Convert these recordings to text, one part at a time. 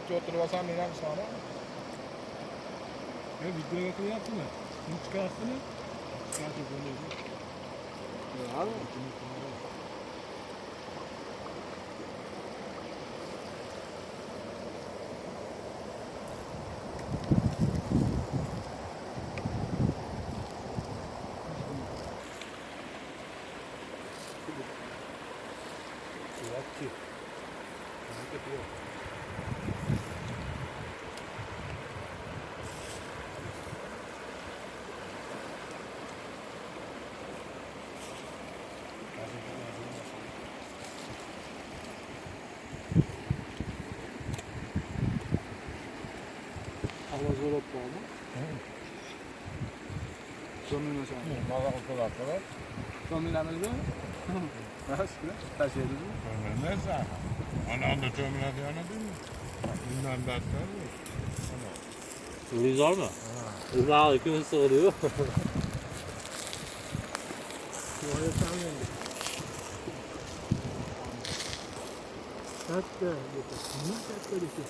Hiç oturuyorsan neden sonra? Ya videoya yaptın mı? Bunu çıkarttın mı? Çıkarttın bunu. Abi. Yaptı. Yapıyor. Hava zor oldu ama. Sonuna sen. Mala okulaklar. Sonunamızda. Nasıl? Taşıyordunuz mu? Ömrümde zaten. Ana da tömüle diyene değil mi? Bundan da atlar. Uri zor mu? Rıza ikimiz sığırıyor. Oraya sen geldi. Hatta bu. Ne kadar şey.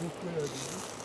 Mutlu oldum.